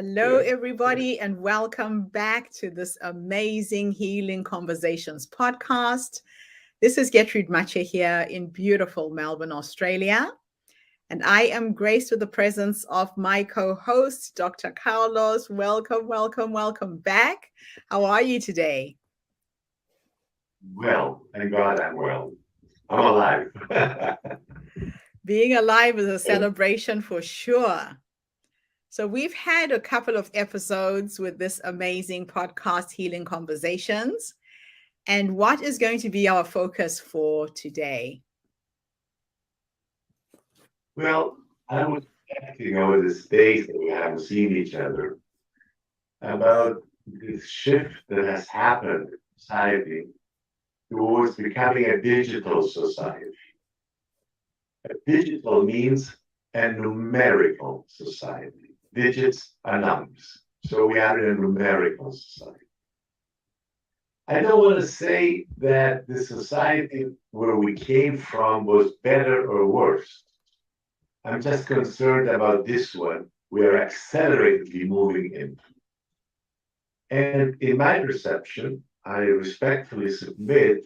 Hello, everybody, and welcome back to this amazing Healing Conversations podcast. This is Gertrude Mache here in beautiful Melbourne, Australia. And I am graced with the presence of my co-host, Dr. Carlos. Welcome, welcome, welcome back. How are you today? Well, thank God I'm well. I'm alive. Being alive is a celebration for sure. So we've had a couple of episodes with this amazing podcast, Healing Conversations. And what is going to be our focus for today? Well, I was reflecting over this days that we haven't seen each other about this shift that has happened in society towards becoming a digital society. A digital means a numerical society. Digits are numbers. So we are in a numerical society. I don't want to say that the society where we came from was better or worse. I'm just concerned about this one we are acceleratedly moving into. And in my perception, I respectfully submit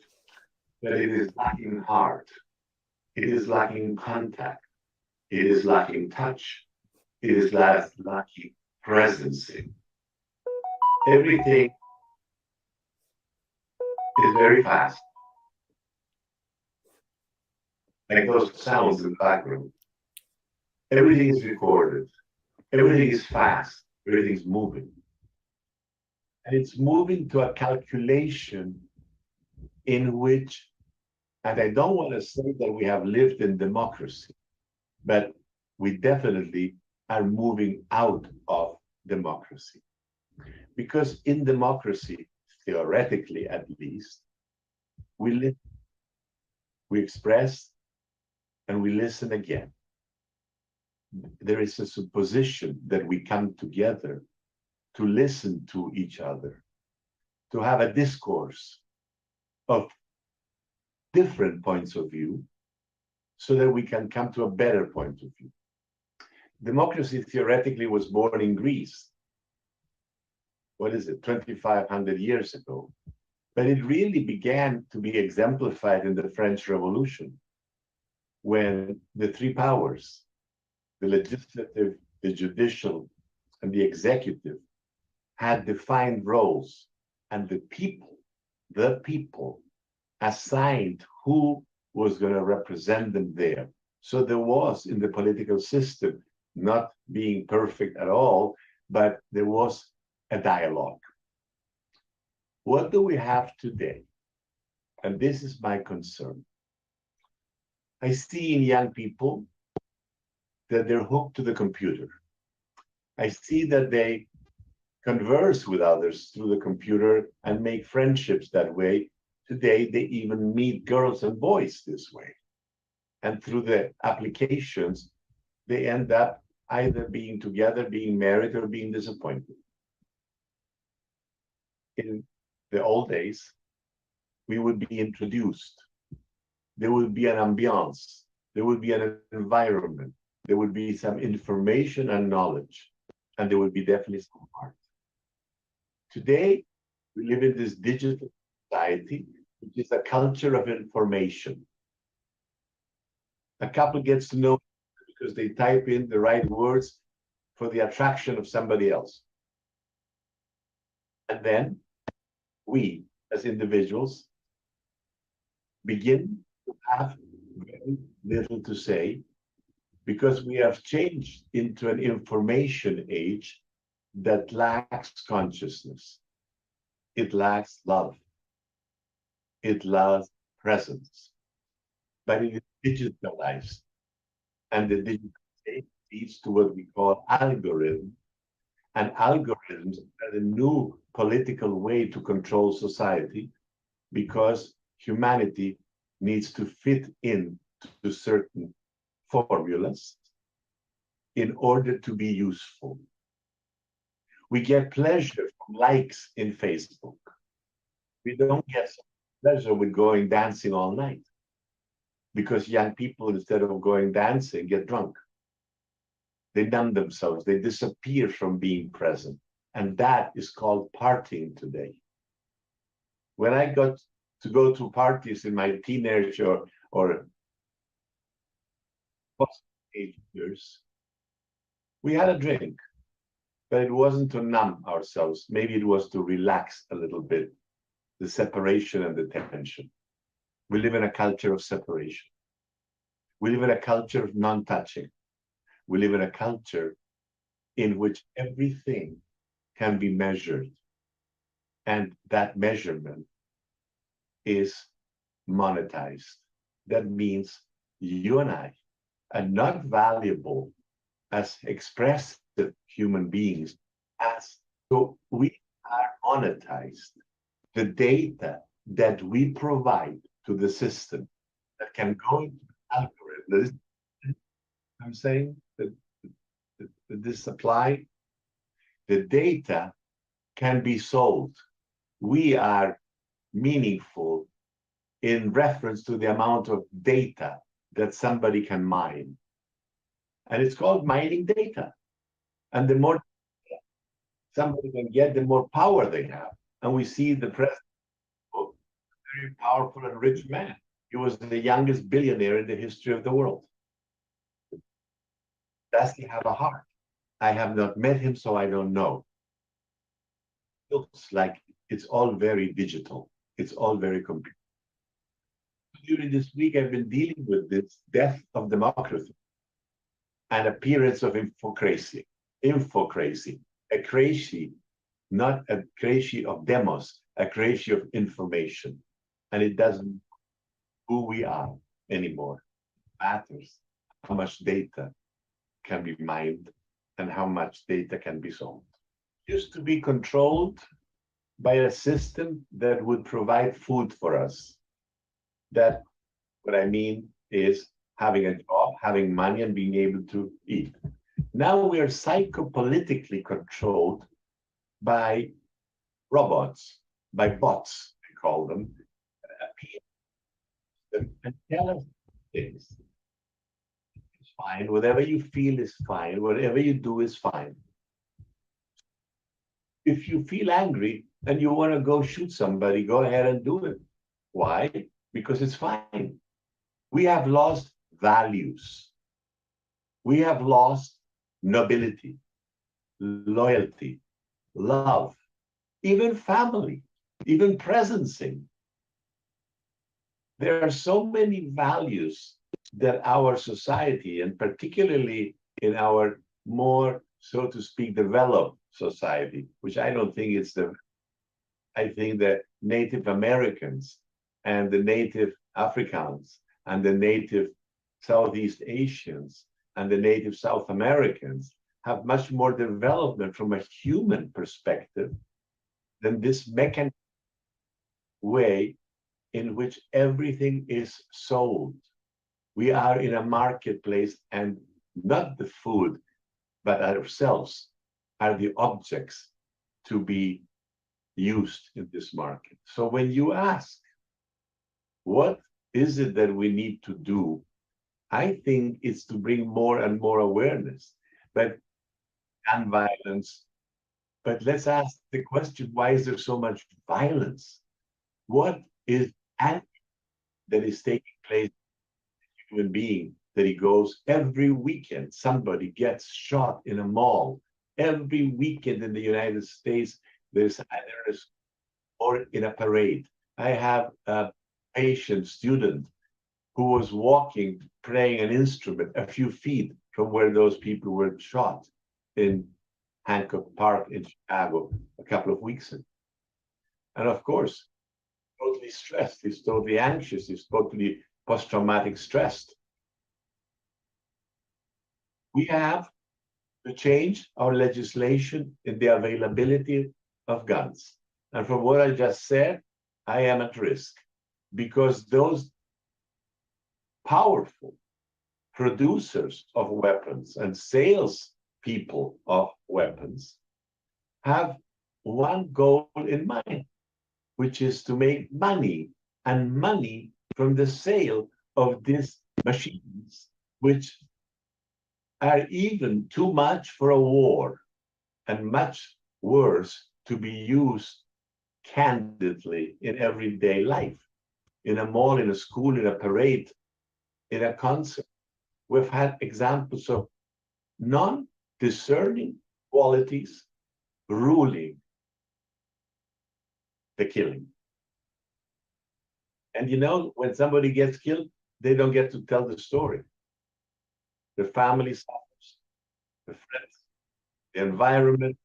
that it is lacking heart, it is lacking contact, it is lacking touch, it is lacking presence. Everything is very fast, like those sounds in the background. Everything is recorded, everything is fast, everything is moving. And it's moving to a calculation in which, and I don't want to say that we have lived in democracy, but we definitely are moving out of democracy. Because in democracy, theoretically at least, we live, we express, and we listen again. There is a supposition that we come together to listen to each other, to have a discourse of different points of view so that we can come to a better point of view. Democracy theoretically was born in Greece. What is it, 2,500 years ago? But it really began to be exemplified in the French Revolution when the three powers, the legislative, the judicial, and the executive, had defined roles, and the people assigned who was going to represent them there. So there was in the political system, not being perfect at all, but there was a dialogue. What do we have today? And this is my concern. I see in young people that they're hooked to the computer. I see that they converse with others through the computer and make friendships that way. Today, they even meet girls and boys this way. And through the applications, they end up either being together, being married, or being disappointed. In the old days, we would be introduced. There would be an ambiance. There would be an environment. There would be some information and knowledge. And there would be definitely some art. Today, we live in this digital society, which is a culture of information. A couple gets to know because they type in the right words for the attraction of somebody else. And then we, as individuals, begin to have very little to say because we have changed into an information age that lacks consciousness. It lacks love. It lacks presence. But it is digitalized. And the digital state leads to what we call algorithms. And algorithms are the new political way to control society because humanity needs to fit in to certain formulas in order to be useful. We get pleasure from likes in Facebook. We don't get pleasure with going dancing all night because young people, instead of going dancing, get drunk. they numb themselves, they disappear from being present. And that is called partying today. When I got to go to parties in my teenage or post-age years, we had a drink, but it wasn't to numb ourselves. Maybe it was to relax a little bit, the separation and the tension. We live in a culture of separation. We live in a culture of non-touching. We live in a culture in which everything can be measured. And that measurement is monetized. That means you and I are not valuable as expressive human beings, as so we are monetized. The data that we provide to the system that can go into the algorithm. I'm saying that this supply, the data can be sold. We are meaningful in reference to the amount of data that somebody can mine. And it's called mining data. And the more somebody can get, the more power they have. And we see the president, a very powerful and rich man. He was the youngest billionaire in the history of the world. Does he have a heart? I have not met him, so I don't know. It looks like it's all very digital. It's all very computer. During this week, I've been dealing with this death of democracy and appearance of infocracy. Infocracy, a crazy, not a crazy of demos, a crazy of information. And it doesn't who we are anymore. It matters how much data can be mined and how much data can be sold. It used to be controlled by a system that would provide food for us. That, what I mean is having a job, having money, and being able to eat. Now we are psychopolitically controlled by robots, by bots, we call them, and tell us things. It's fine. Whatever you feel is fine. Whatever you do is fine. If you feel angry and you want to go shoot somebody, go ahead and do it. Why? Because it's fine. We have lost values. We have lost nobility, loyalty, love, even family, even presencing. There are so many values that our society, and particularly in our more, so to speak, developed society, which I don't think it's I think the Native Americans and the Native Africans and the Native Southeast Asians and the Native South Americans have much more development from a human perspective than this mechanistic way in which everything is sold. We are in a marketplace, and not the food, but ourselves are the objects to be used in this market. So when you ask, what is it that we need to do? I think it's to bring more and more awareness, but gun violence. But let's ask the question, why is there so much violence? What is that is taking place in a human being that he goes every weekend? Somebody gets shot in a mall. Every weekend in the United States, there's either or in a parade. I have a patient student who was walking, playing an instrument a few feet from where those people were shot in Hancock Park in Chicago a couple of weeks ago. And of course, totally stressed, he's totally anxious, he's totally post-traumatic stressed. We have to change our legislation in the availability of guns. And from what I just said, I am at risk because those powerful producers of weapons and sales people of weapons have one goal in mind, which is to make money, and money from the sale of these machines, which are even too much for a war and much worse to be used candidly in everyday life, in a mall, in a school, in a parade, in a concert. We've had examples of non-discerning qualities ruling the killing. And you know, when somebody gets killed, they don't get to tell the story. The family suffers, the friends, the environment,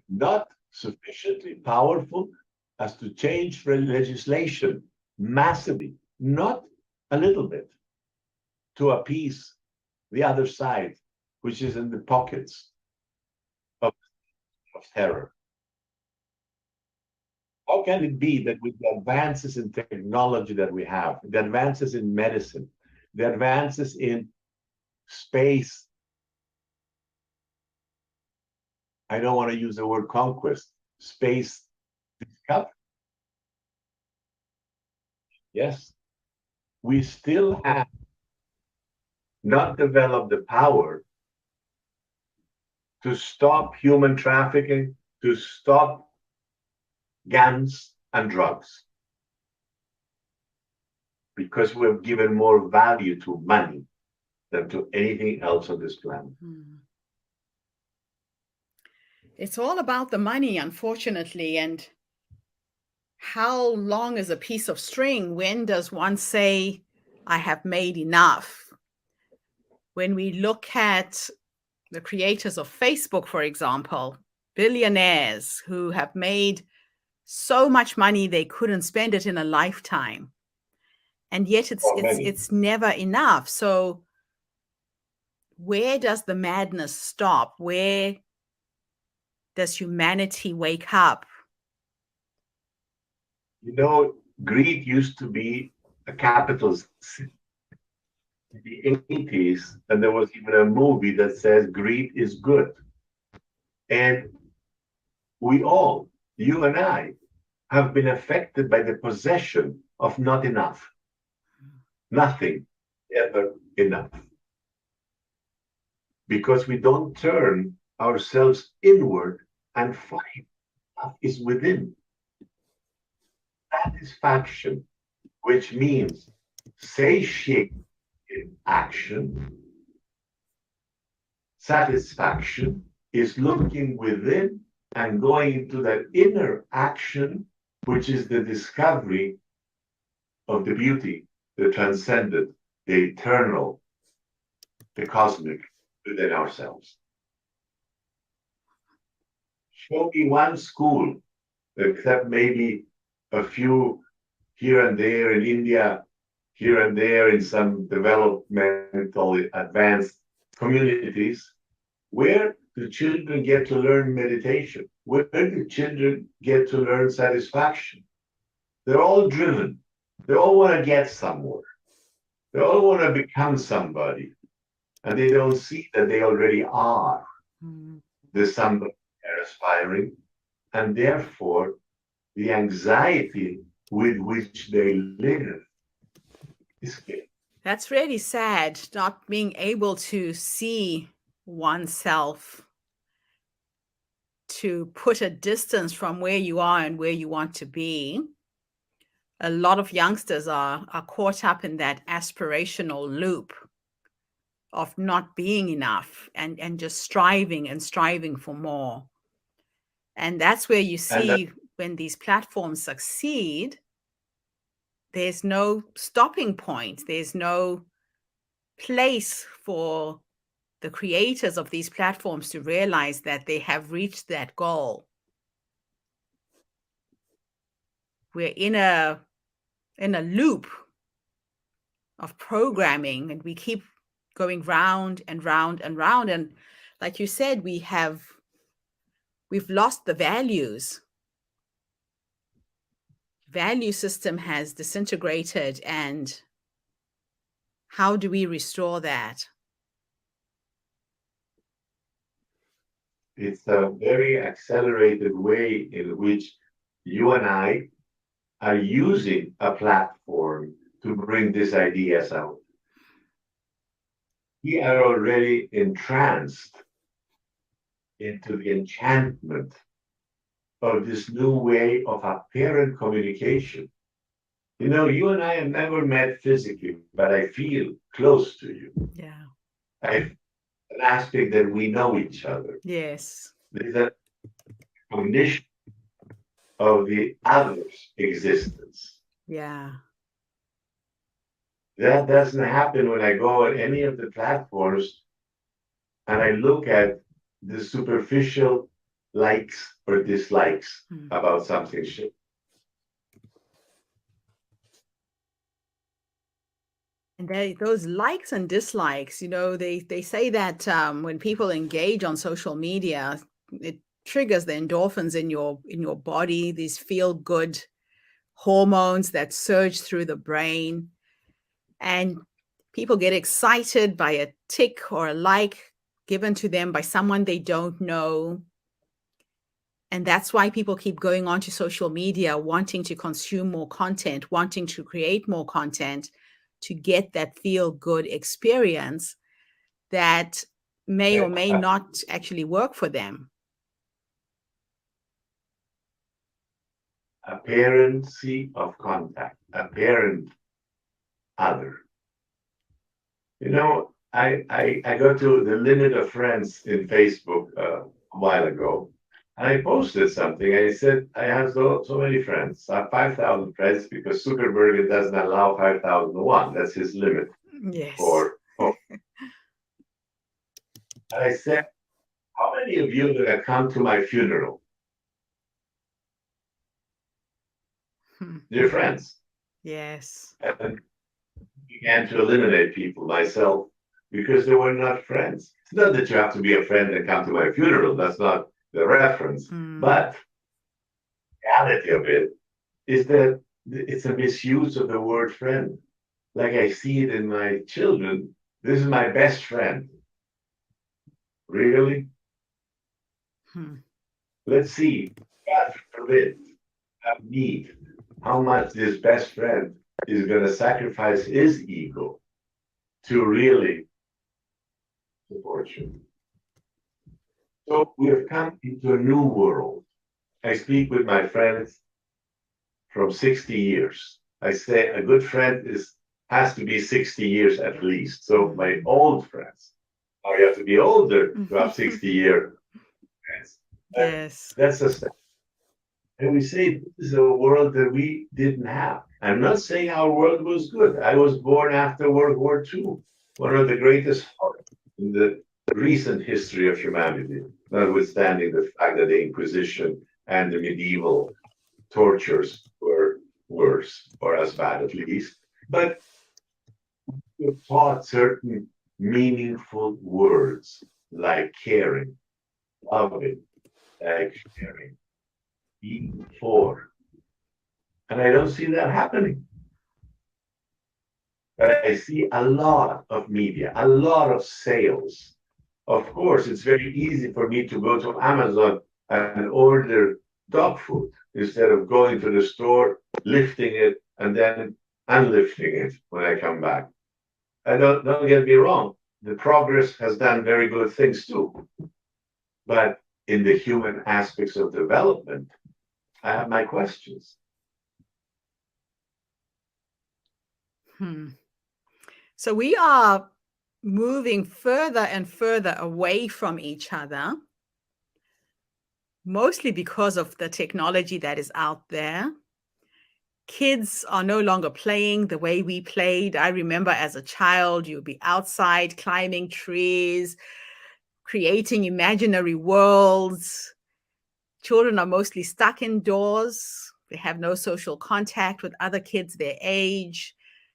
not sufficiently powerful as to change legislation massively, not a little bit, to appease the other side, which is in the pockets of, of terror. How can it be that with the advances in technology that we have, the advances in medicine, the advances in space, I don't want to use the word conquest, space discovery. Yes, we still have not developed the power to stop human trafficking, to stop guns and drugs, because we've given more value to money than to anything else on this planet. It's all about the money, unfortunately. And how long is a piece of string? When does one say, I have made enough? When we look at the creators of Facebook, for example, billionaires who have made so much money they couldn't spend it in a lifetime, and yet it's never enough. So where does the madness stop? Where does humanity wake up? You know, greed used to be a capital sin. In the 80s, and there was even a movie that says greed is good. And we all, you and I, have been affected by the possession of not enough. Nothing ever enough. Because we don't turn ourselves inward and find what is within. Satisfaction, which means satiate in action. Satisfaction is looking within and going into that inner action, which is the discovery of the beauty, the transcendent, the eternal, the cosmic within ourselves. Show me one school, except maybe a few here and there in India, here and there in some developmental advanced communities, where the children get to learn meditation, where the children get to learn satisfaction. They're all driven. They all want to get somewhere. They all want to become somebody. And they don't see that they already are the somebody they're aspiring. And therefore, the anxiety with which they live is scary. That's really sad, not being able to see oneself, to put a distance from where you are and where you want to be. A lot of youngsters are caught up in that aspirational loop of not being enough and just striving and striving for more. And that's where you see when these platforms succeed, there's no stopping point. There's no place for the creators of these platforms to realize that they have reached that goal. We're in a loop of programming, and we keep going round and round and round. And like you said, we've lost the values. Value system has disintegrated, and how do we restore that? It's a very accelerated way in which you and I are using a platform to bring these ideas out. we are already entranced into the enchantment of this new way of apparent communication. You know, you and I have never met physically, but I feel close to you. Yeah. I an aspect that we know each other. Yes. There's a cognition of the other's existence. Yeah. That doesn't happen when I go on any of the platforms and I look at the superficial likes or dislikes about something. And those likes and dislikes, they say that when people engage on social media, it triggers the endorphins in your body, these feel good hormones that surge through the brain. And people get excited by a tick or a like given to them by someone they don't know. And that's why people keep going onto social media, wanting to consume more content, wanting to create more content to get that feel good experience that may or may not actually work for them. Apparency of contact, apparent other. You know, I got to the limit of friends in Facebook a while ago, and I posted something. I said I have so many friends. I have 5,000 friends because Zuckerberg doesn't allow 5,001. That's his limit. Yes. And I said, how many of you are going to come to my funeral? Dear friends. Yes. And began to eliminate people, myself, because they were not friends. It's not that you have to be a friend and come to my funeral. That's not the reference. But the reality of it is that it's a misuse of the word friend. Like I see it in my children. This is my best friend. Really? Let's see. God forbid, have need. How much this best friend is going to sacrifice his ego to really support you. So we have come into a new world. I speak with my friends from 60 years. I say a good friend has to be 60 years at least. So my old friends, you have to be older to have 60-year friends. Yes. That's a step. And we say this is a world that we didn't have. I'm not saying our world was good. I was born after World War II, one of the greatest horrors in the recent history of humanity, notwithstanding the fact that the Inquisition and the medieval tortures were worse, or as bad at least. But we taught certain meaningful words like caring, loving, sharing, being for. And I don't see that happening. But I see a lot of media, a lot of sales. Of course, it's very easy for me to go to Amazon and order dog food instead of going to the store, lifting it, and then unlifting it when I come back. Don't get me wrong. The progress has done very good things too. But in the human aspects of development, I have my questions. So we are moving further and further away from each other, mostly because of the technology that is out there. Kids are no longer playing the way we played. I remember as a child, you'd be outside climbing trees, creating imaginary worlds. Children are mostly stuck indoors. They have no social contact with other kids their age.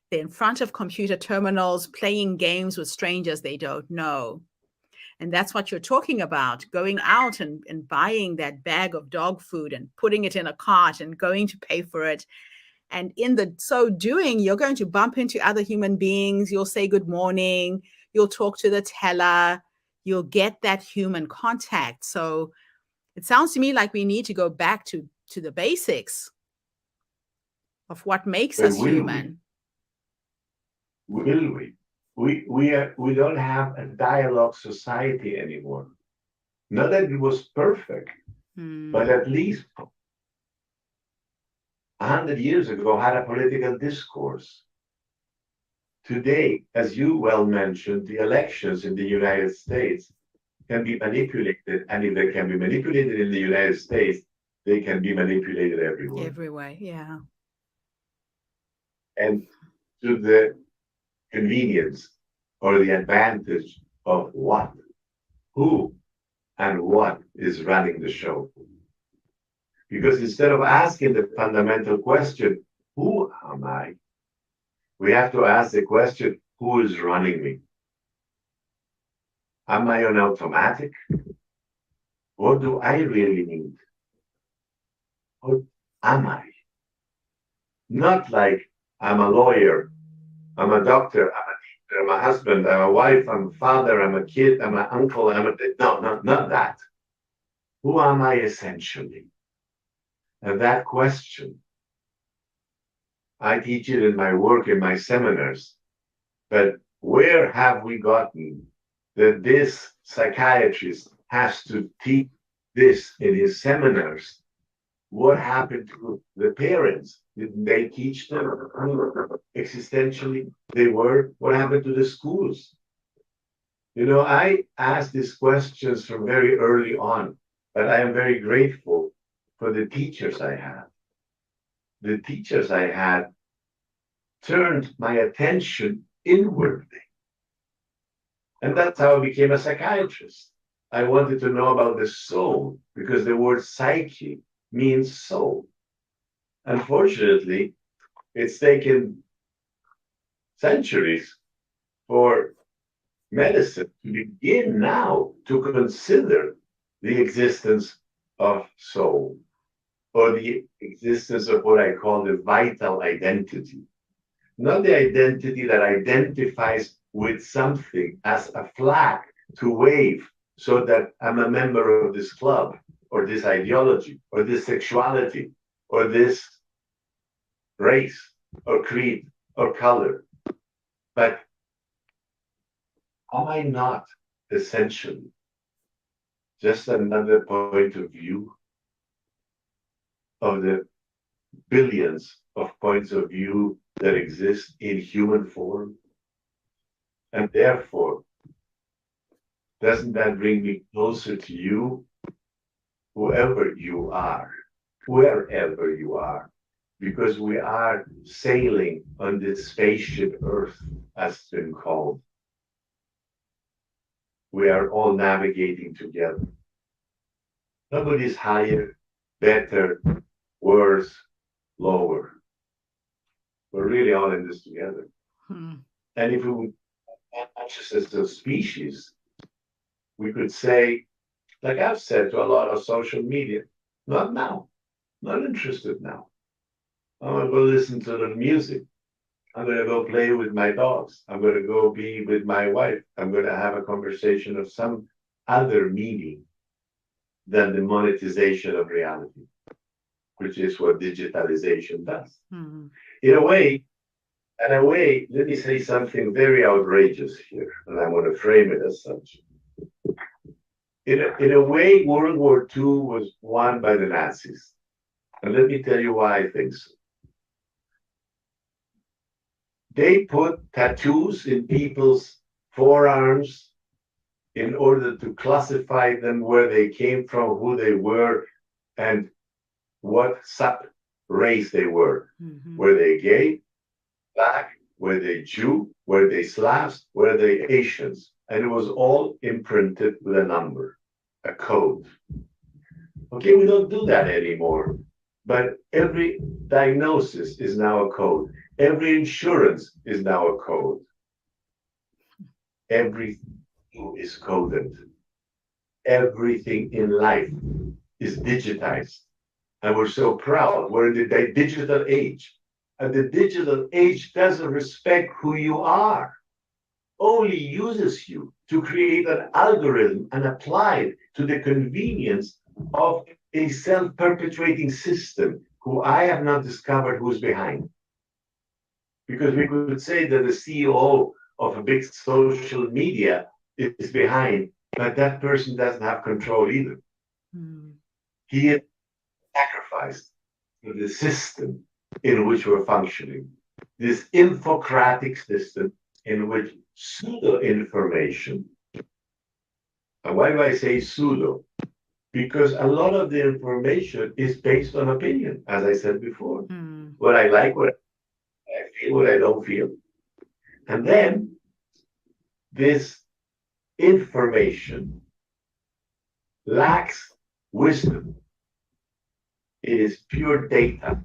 They're in front of computer terminals, playing games with strangers they don't know. And that's what you're talking about, going out and buying that bag of dog food and putting it in a cart and going to pay for it. And in the so doing, you're going to bump into other human beings. You'll say good morning. You'll talk to the teller. You'll get that human contact. So it sounds to me like we need to go back to the basics of what makes us human. Will we? we don't have a dialogue society anymore. Not that it was perfect, but at least 100 years ago had a political discourse. Today, as you well mentioned, the elections in the United States can be manipulated, and if they can be manipulated in the United States, they can be manipulated everywhere. Everywhere, yeah. And to the convenience or the advantage of what, who, and what is running the show. Because instead of asking the fundamental question, who am I? We have to ask the question, who is running me? Am I on automatic? What do I really need? What am I? Not like I'm a lawyer, I'm a doctor, I'm a teacher, I'm a husband, I'm a wife, I'm a father, I'm a kid, I'm an uncle, no, not that. Who am I essentially? And that question, I teach it in my work, in my seminars, but where have we gotten that this psychiatrist has to teach this in his seminars? What happened to the parents? Didn't they teach them who existentially they were? What happened to the schools? You know, I asked these questions from very early on, but I am very grateful for the teachers I had. The teachers I had turned my attention inwardly. And that's how I became a psychiatrist. I wanted to know about the soul because the word psyche means soul. Unfortunately, it's taken centuries for medicine to begin now to consider the existence of soul or the existence of what I call the vital identity. Not the identity that identifies with something as a flag to wave so that I'm a member of this club or this ideology or this sexuality or this race or creed or color. But am I not essentially just another point of view of the billions of points of view that exist in human form? And therefore, doesn't that bring me closer to you, whoever you are, wherever you are? Because we are sailing on this spaceship Earth, as it's been called. We are all navigating together. Nobody's higher, better, worse, lower. We're really all in this together. And if we consciousness of species, we could say, like I've said to a lot of social media, not now, not interested now. I'm going to go listen to the music. I'm going to go play with my dogs. I'm going to go be with my wife. I'm going to have a conversation of some other meaning than the monetization of reality, which is what digitalization does. In a way, let me say something very outrageous here, and I'm going to frame it as such. In a way, World War II was won by the Nazis. And let me tell you why I think so. They put tattoos in people's forearms in order to classify them where they came from, who they were, and what sub race they were. Were they gay, black, were they Jew, were they Slavs, were they Asians? And it was all imprinted with a number, a code. Okay, we don't do that anymore. But every diagnosis is now a code. Every insurance is now a code. Everything is coded. Everything in life is digitized. And we're so proud. We're in the digital age. And the digital age doesn't respect who you are, only uses you to create an algorithm and apply it to the convenience of a self-perpetuating system who I have not discovered who's behind. Because we could say that the CEO of a big social media is behind, but that person doesn't have control either. Mm. He is sacrificed to the system in which we're functioning, this infocratic system in which pseudo information, and why do I say pseudo? Because a lot of the information is based on opinion, as I said before. Mm. What I like, what I feel, what I don't feel. And then this information lacks wisdom. It is pure data.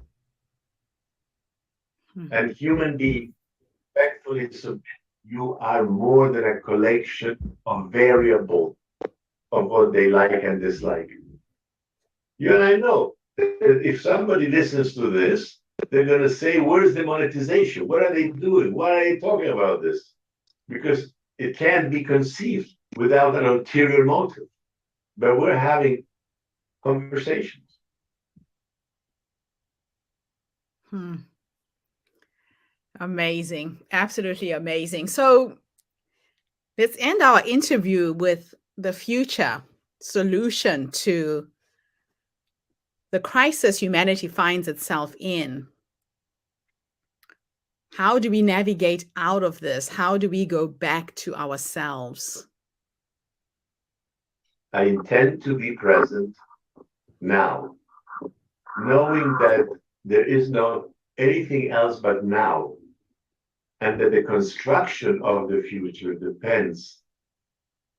Mm. And human beings, respectfully submit, you are more than a collection of variables of what they like and dislike. You and I know that if somebody listens to this, they're going to say, where's the monetization? What are they doing? Why are they talking about this? Because it can't be conceived without an ulterior motive. But we're having conversations. Hmm. Amazing. Absolutely amazing. So let's end our interview with the future solution to the crisis humanity finds itself in. How do we navigate out of this? How do we go back to ourselves? I intend to be present now, knowing that there is no anything else but now, and that the construction of the future depends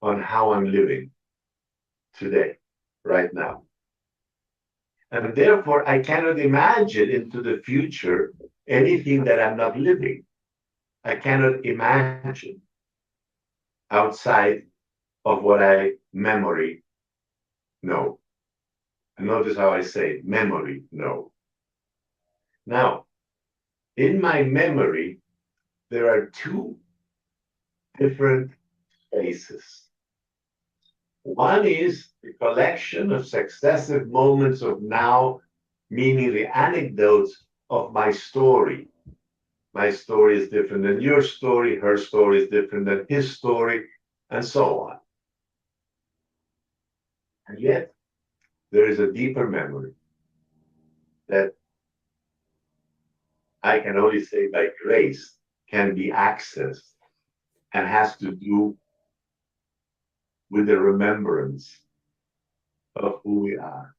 on how I'm living today, right now. And therefore, I cannot imagine into the future anything that I'm not living. I cannot imagine outside of what I memory know. And notice how I say memory know. Now, in my memory, there are two different spaces. One is the collection of successive moments of now, meaning the anecdotes of my story. My story is different than your story, her story is different than his story, and so on. And yet, there is a deeper memory that I can only say by grace can be accessed and has to do with the remembrance of who we are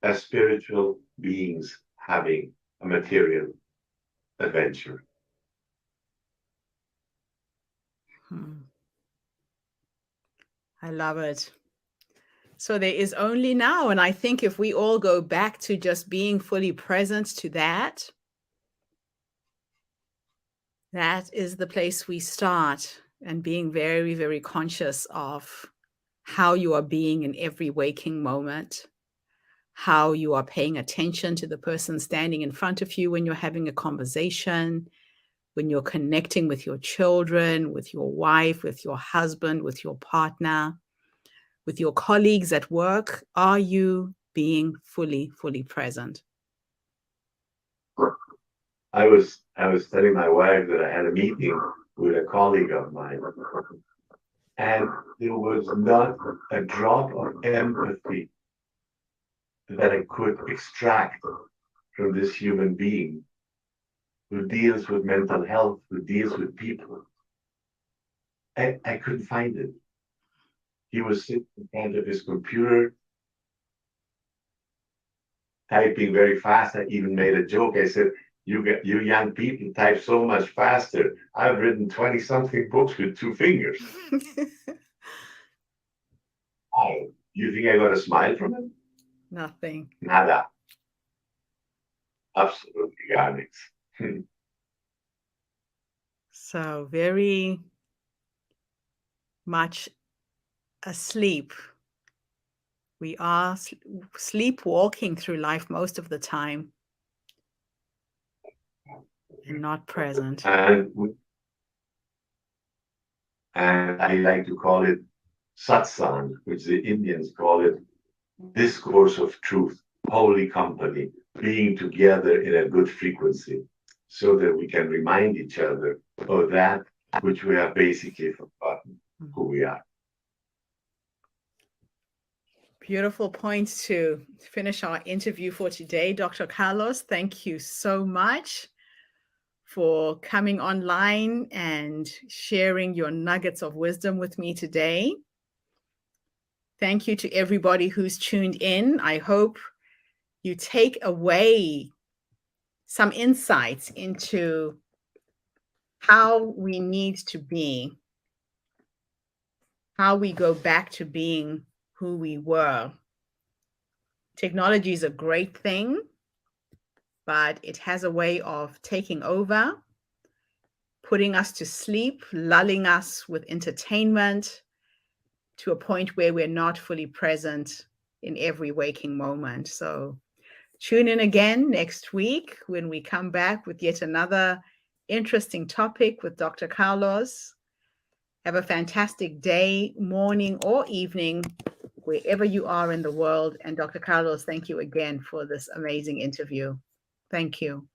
as spiritual beings having a material adventure. I love it. So there is only now. And I think if we all go back to just being fully present to that, that is the place we start, and being very, very conscious of how you are being in every waking moment, how you are paying attention to the person standing in front of you when you're having a conversation, when you're connecting with your children, with your wife, with your husband, with your partner, with your colleagues at work. Are you being fully, fully present? I was telling my wife that I had a meeting with a colleague of mine, and there was not a drop of empathy that I could extract from this human being who deals with mental health, who deals with people. I couldn't find it. He was sitting in front of his computer, typing very fast. I even made a joke. I said, you young people type so much faster. I've written 20 something books with two fingers. Oh, you think I got a smile from him? Nothing. Nada. Absolutely gar So very much asleep. We are sleepwalking through life most of the time and not present. And I like to call it satsang, which the Indians call it discourse of truth, holy company, being together in a good frequency, so that we can remind each other of that which we have basically forgotten who we are. Beautiful points to finish our interview for today. Dr. Carlos, thank you so much for coming online and sharing your nuggets of wisdom with me today. Thank you to everybody who's tuned in. I hope you take away some insights into how we need to be, how we go back to being who we were. Technology is a great thing, but it has a way of taking over, putting us to sleep, lulling us with entertainment to a point where we're not fully present in every waking moment. So tune in again next week when we come back with yet another interesting topic with Dr. Carlos. Have a fantastic day, morning, or evening, wherever you are in the world. And Dr. Carlos, thank you again for this amazing interview. Thank you.